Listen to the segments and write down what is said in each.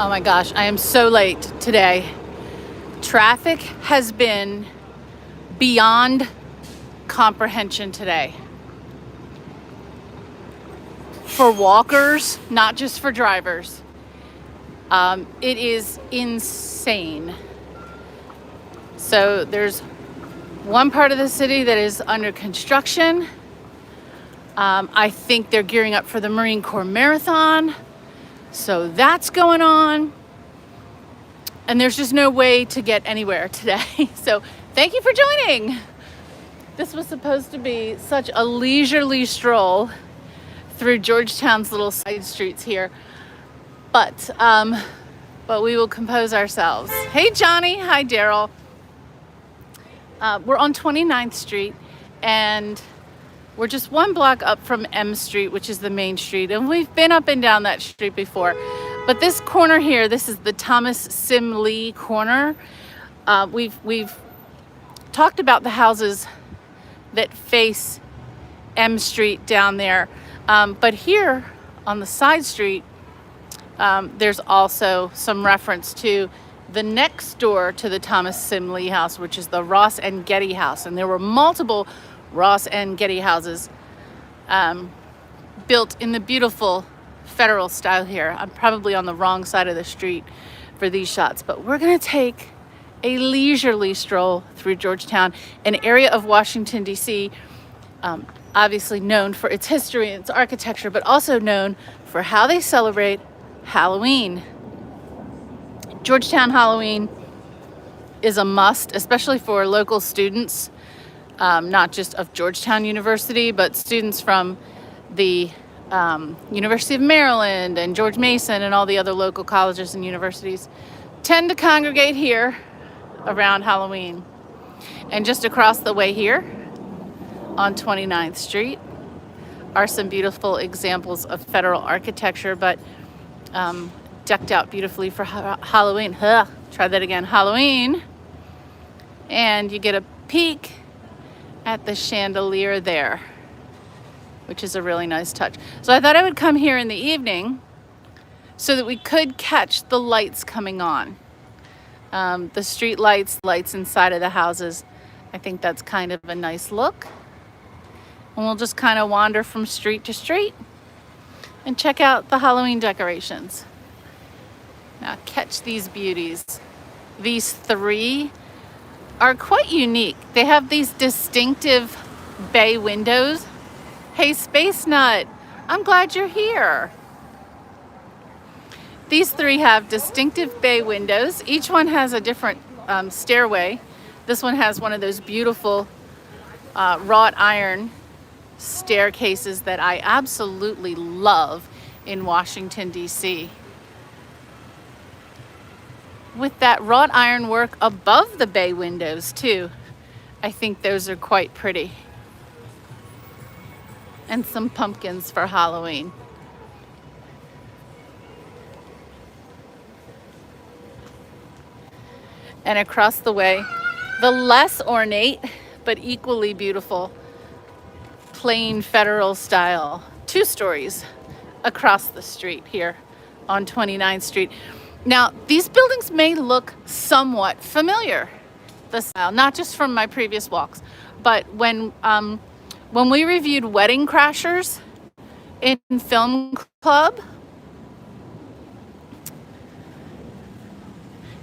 Oh my gosh, I am so late today. Traffic has been beyond comprehension today. For walkers, not just for drivers. It is insane. So there's one part of the city that is under construction. I think they're gearing up for the Marine Corps Marathon. So that's going on. And there's just no way to get anywhere today. So thank you for joining. This was supposed to be such a leisurely stroll through Georgetown's little side streets here. But we will compose ourselves. Hey, Johnny. Hi, Daryl. We're on 29th Street, and we're just one block up from M Street, which is the main street. And we've been up and down that street before. But this corner here, this is the Thomas Sim Lee corner. We've talked about the houses that face M Street down there. But here on the side street, there's also some reference to the next door to the Thomas Sim Lee house, which is the Ross and Getty house. And there were multiple Ross and Getty houses built in the beautiful Federal style here. I'm probably on the wrong side of the street for these shots, but we're gonna take a leisurely stroll through Georgetown, an area of Washington, D.C., obviously known for its history and its architecture, but also known for how they celebrate Halloween. Georgetown Halloween is a must, especially for local students, not just of Georgetown University, but students from the University of Maryland and George Mason and all the other local colleges and universities tend to congregate here around Halloween. And just across the way here on 29th Street are some beautiful examples of Federal architecture, but decked out beautifully for Halloween. Try that again, Halloween. And you get a peek at the chandelier there, which is a really nice touch. So I thought I would come here in the evening so that we could catch the lights coming on. The street lights inside of the houses. I think that's kind of a nice look. And we'll just kind of wander from street to street and check out the Halloween decorations. Now catch these beauties. These three are quite unique. They have these distinctive bay windows. Hey, Space Nut, I'm glad you're here. These three have distinctive bay windows. Each one has a different stairway. This one has one of those beautiful wrought iron staircases that I absolutely love in Washington, D.C. With that wrought iron work above the bay windows, too. I think those are quite pretty. And some pumpkins for Halloween. And across the way, the less ornate but equally beautiful plain Federal style 2 stories across the street here on 29th Street. Now, these buildings may look somewhat familiar, the style, not just from my previous walks, but when we reviewed Wedding Crashers in Film Club.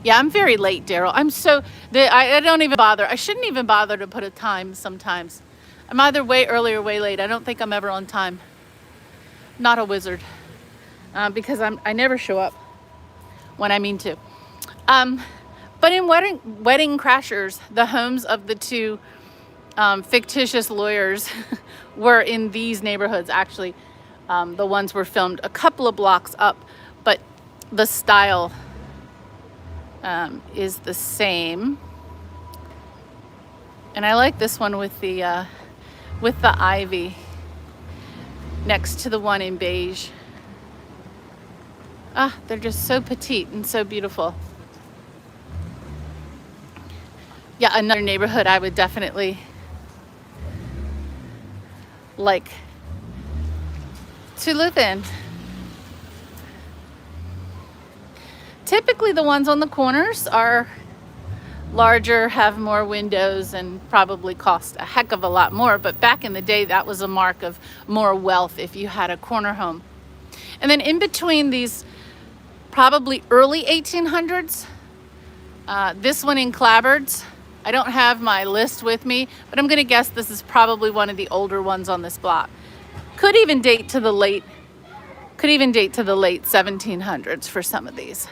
Yeah, I'm very late, Daryl. I don't even bother. I shouldn't even bother to put a time sometimes. I'm either way early or way late. I don't think I'm ever on time. Not a wizard. Because I never show up when I mean to. But in Wedding Crashers, the homes of the 2 fictitious lawyers were in these neighborhoods. Actually, the ones were filmed a couple of blocks up, but the style is the same. And I like this one with the ivy next to the one in beige. They're just so petite and so beautiful. Yeah, another neighborhood I would definitely like to live in. Typically the ones on the corners are larger, have more windows, and probably cost a heck of a lot more. But back in the day, that was a mark of more wealth if you had a corner home. And then in between these, probably early 1800s, this one in clapboards. I don't have my list with me, but I'm gonna guess this is probably one of the older ones on this block. Could even date to the late 1700s for some of these.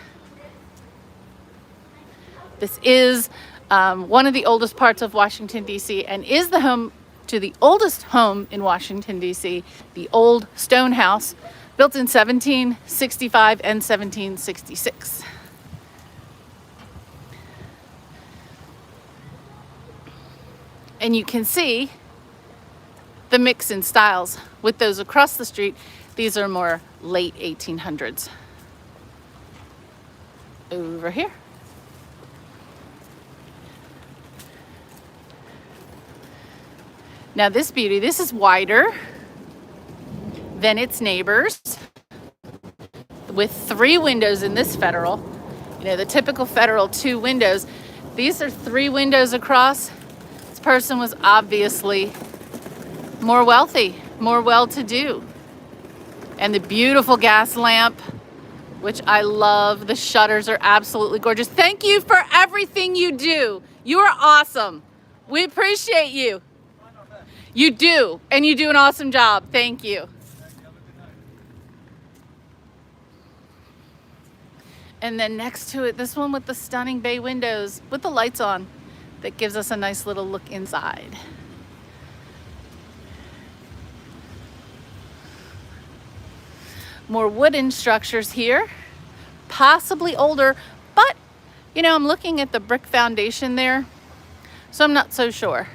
This is one of the oldest parts of Washington, D.C., and is the home to the oldest home in Washington, D.C., the old stone house, built in 1765 and 1766. And you can see the mix in styles with those across the street. These are more late 1800s. Over here. Now this beauty, this is wider than its neighbors, with 3 windows in this Federal. You know, the typical Federal 2 windows. These are 3 windows across. This person was obviously more wealthy, more well-to-do. And the beautiful gas lamp, which I love. The shutters are absolutely gorgeous. Thank you for everything you do. You are awesome. We appreciate you. You do, and you do an awesome job. Thank you. And then next to it, this one with the stunning bay windows with the lights on that gives us a nice little look inside. More wooden structures here, possibly older, but you know, I'm looking at the brick foundation there, so I'm not so sure.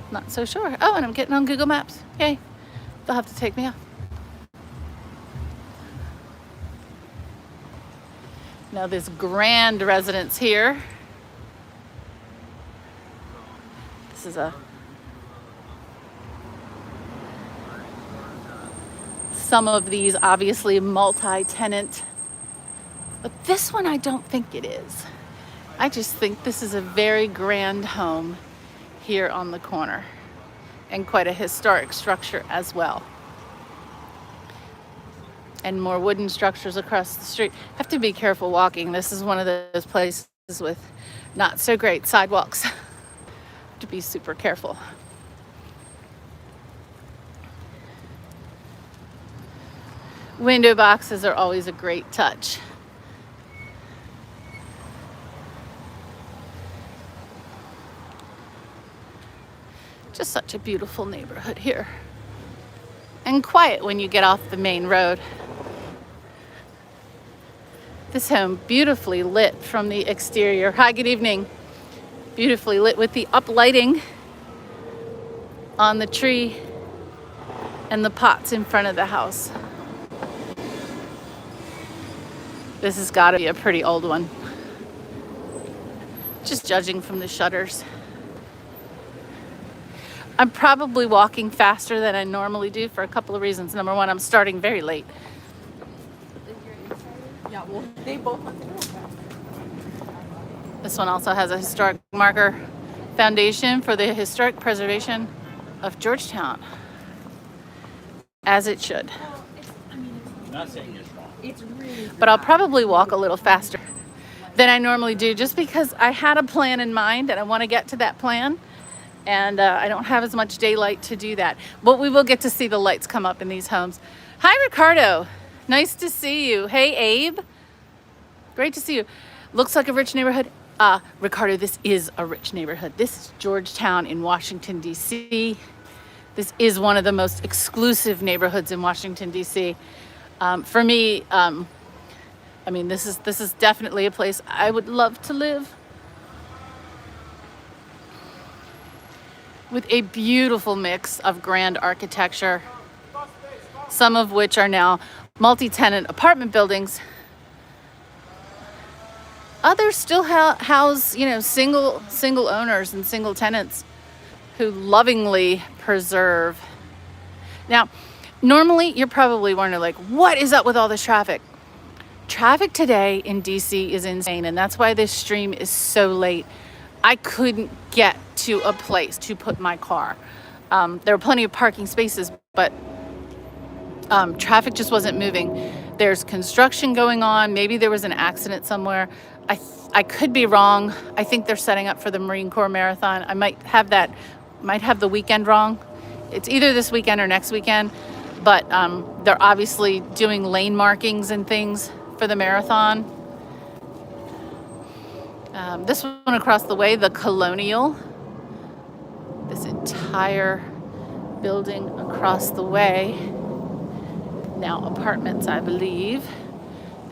Not so sure. Oh, and I'm getting on Google Maps. Yay. They'll have to take me off. Now this grand residence here. This is some of these obviously multi-tenant, but this one I don't think it is. I just think this is a very grand home here on the corner, and quite a historic structure as well. And more wooden structures across the street. Have to be careful walking. This is one of those places with not so great sidewalks. Have to be super careful. Window boxes are always a great touch. Just such a beautiful neighborhood here. And quiet when you get off the main road. This home beautifully lit from the exterior. Hi, good evening. Beautifully lit with the uplighting on the tree and the pots in front of the house. This has got to be a pretty old one, just judging from the shutters. I'm probably walking faster than I normally do for a couple of reasons. Number one, I'm starting very late. Yeah, well, they both went through. This one also has a historic marker foundation for the historic preservation of Georgetown, as it should. It's really. But I'll probably walk a little faster than I normally do, just because I had a plan in mind and I want to get to that plan. And I don't have as much daylight to do that. But we will get to see the lights come up in these homes. Hi, Ricardo. Nice to see you. Hey, Abe. Great to see you. Looks like a rich neighborhood. Ricardo, this is a rich neighborhood. This is Georgetown in Washington, D.C. This is one of the most exclusive neighborhoods in Washington, D.C. For me, I mean, this is definitely a place I would love to live. With a beautiful mix of grand architecture, some of which are now multi-tenant apartment buildings. Others still house, you know, single owners and single tenants who lovingly preserve. Now, normally you're probably wondering, like, what is up with all this traffic? Traffic today in DC is insane, and that's why this stream is so late. I couldn't get to a place to put my car. There were plenty of parking spaces, but traffic just wasn't moving. There's construction going on. Maybe there was an accident somewhere. I could be wrong. I think they're setting up for the Marine Corps Marathon. I might have the weekend wrong. It's either this weekend or next weekend, but they're obviously doing lane markings and things for the marathon. This one across the way, the Colonial. This entire building across the way. Now apartments, I believe.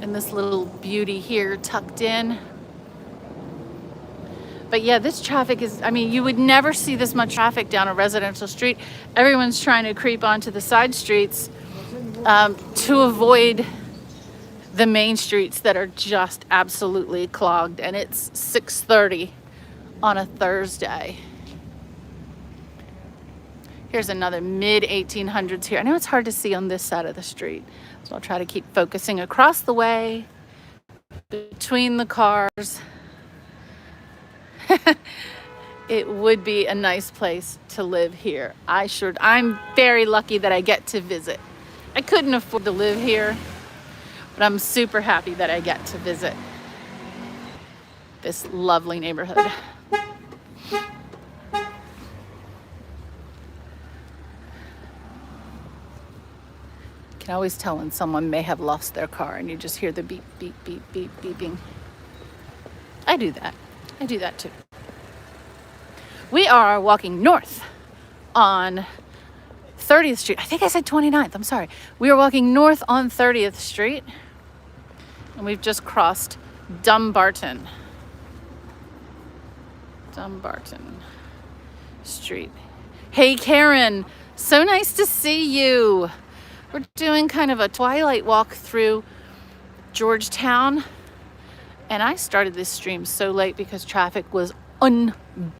And this little beauty here tucked in. But yeah, this traffic is, I mean, you would never see this much traffic down a residential street. Everyone's trying to creep onto the side streets to avoid the main streets that are just absolutely clogged. And it's 6:30 on a Thursday. Here's another mid-1800s here. I know it's hard to see on this side of the street, so I'll try to keep focusing across the way, between the cars. It would be a nice place to live here. I'm very lucky that I get to visit. I couldn't afford to live here, but I'm super happy that I get to visit this lovely neighborhood. You can always tell when someone may have lost their car and you just hear the beep, beep, beep, beep, beeping. I do that too. We are walking north on 30th Street. I think I said 29th. I'm sorry. We are walking north on 30th Street, and we've just crossed Dumbarton Street. Hey, Karen. So nice to see you. We're doing kind of a twilight walk through Georgetown. And I started this stream so late because traffic was unbearable.